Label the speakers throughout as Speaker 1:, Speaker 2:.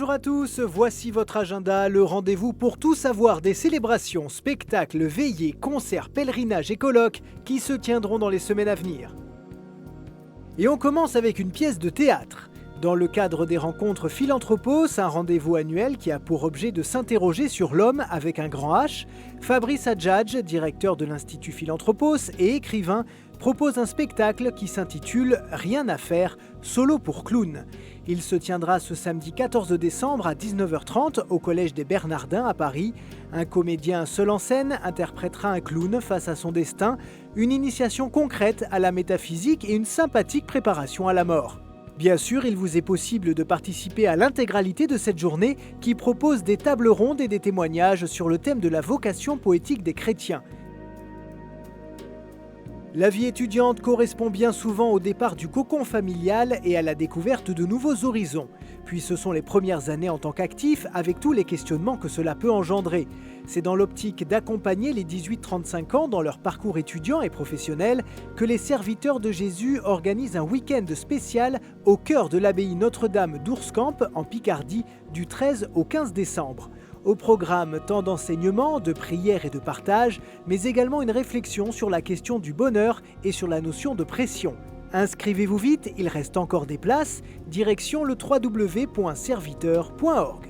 Speaker 1: Bonjour à tous, voici votre agenda, le rendez-vous pour tout savoir des célébrations, spectacles, veillées, concerts, pèlerinages et colloques qui se tiendront dans les semaines à venir. Et on commence avec une pièce de théâtre. Dans le cadre des rencontres Philanthropos, un rendez-vous annuel qui a pour objet de s'interroger sur l'homme avec un grand H, Fabrice Adjadj, directeur de l'Institut Philanthropos et écrivain, propose un spectacle qui s'intitule « Rien à faire, solo pour clown ». Il se tiendra ce samedi 14 décembre à 19h30 au Collège des Bernardins à Paris. Un comédien seul en scène interprétera un clown face à son destin, une initiation concrète à la métaphysique et une sympathique préparation à la mort. Bien sûr, il vous est possible de participer à l'intégralité de cette journée qui propose des tables rondes et des témoignages sur le thème de la vocation poétique des chrétiens. La vie étudiante correspond bien souvent au départ du cocon familial et à la découverte de nouveaux horizons. Puis ce sont les premières années en tant qu'actif avec tous les questionnements que cela peut engendrer. C'est dans l'optique d'accompagner les 18-35 ans dans leur parcours étudiant et professionnel que les serviteurs de Jésus organisent un week-end spécial au cœur de l'abbaye Notre-Dame d'Ourscamp en Picardie du 13 au 15 décembre. Au programme, tant d'enseignements, de prières et de partage, mais également une réflexion sur la question du bonheur et sur la notion de pression. Inscrivez-vous vite, il reste encore des places, direction le www.serviteur.org.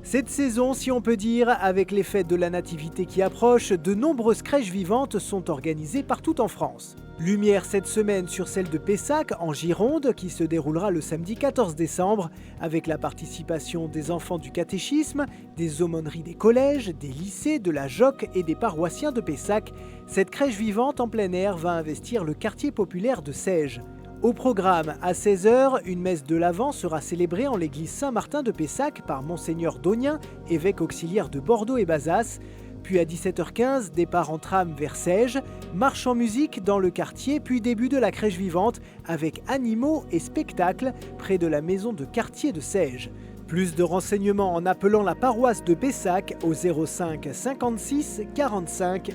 Speaker 1: Cette saison, si on peut dire, avec les fêtes de la Nativité qui approchent, de nombreuses crèches vivantes sont organisées partout en France. Lumière cette semaine sur celle de Pessac, en Gironde, qui se déroulera le samedi 14 décembre, avec la participation des enfants du catéchisme, des aumôneries des collèges, des lycées, de la JOC et des paroissiens de Pessac. Cette crèche vivante en plein air va investir le quartier populaire de Sèges. Au programme, à 16h, une messe de l'Avent sera célébrée en l'église Saint-Martin de Pessac par Monseigneur Daunien, évêque auxiliaire de Bordeaux et Bazas. Puis à 17h15, départ en tram vers Sèges, marche en musique dans le quartier, puis début de la crèche vivante avec animaux et spectacles près de la maison de quartier de Sèges. Plus de renseignements en appelant la paroisse de Pessac au 05 56 45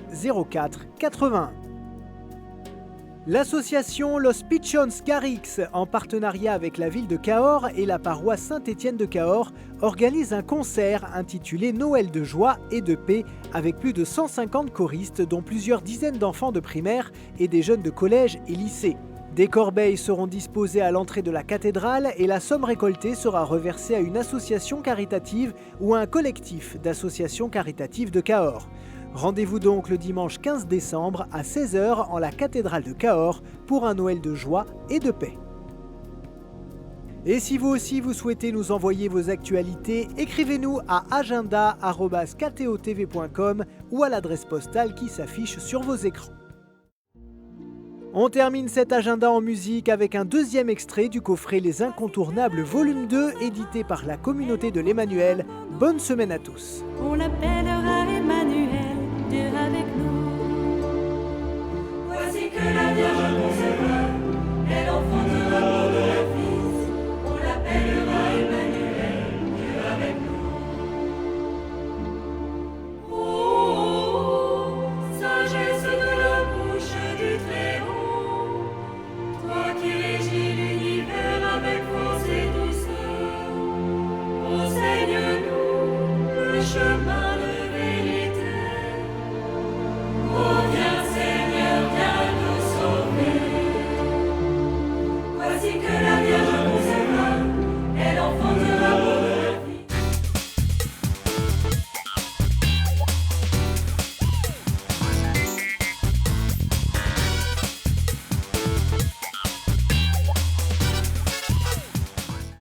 Speaker 1: 04 81. L'association Los Pichons Garrix, en partenariat avec la ville de Cahors et la paroisse Saint-Étienne de Cahors, organise un concert intitulé Noël de joie et de paix avec plus de 150 choristes dont plusieurs dizaines d'enfants de primaire et des jeunes de collège et lycée. Des corbeilles seront disposées à l'entrée de la cathédrale et la somme récoltée sera reversée à une association caritative ou à un collectif d'associations caritatives de Cahors. Rendez-vous donc le dimanche 15 décembre à 16h en la cathédrale de Cahors pour un Noël de joie et de paix. Et si vous aussi vous souhaitez nous envoyer vos actualités, écrivez-nous à agenda@ktotv.com ou à l'adresse postale qui s'affiche sur vos écrans. On termine cet agenda en musique avec un deuxième extrait du coffret Les Incontournables volume 2 édité par la communauté de l'Emmanuel. Bonne semaine à tous.
Speaker 2: On l'appellera Emmanuel, Dieu avec nous.
Speaker 3: Voici que la Vierge conçue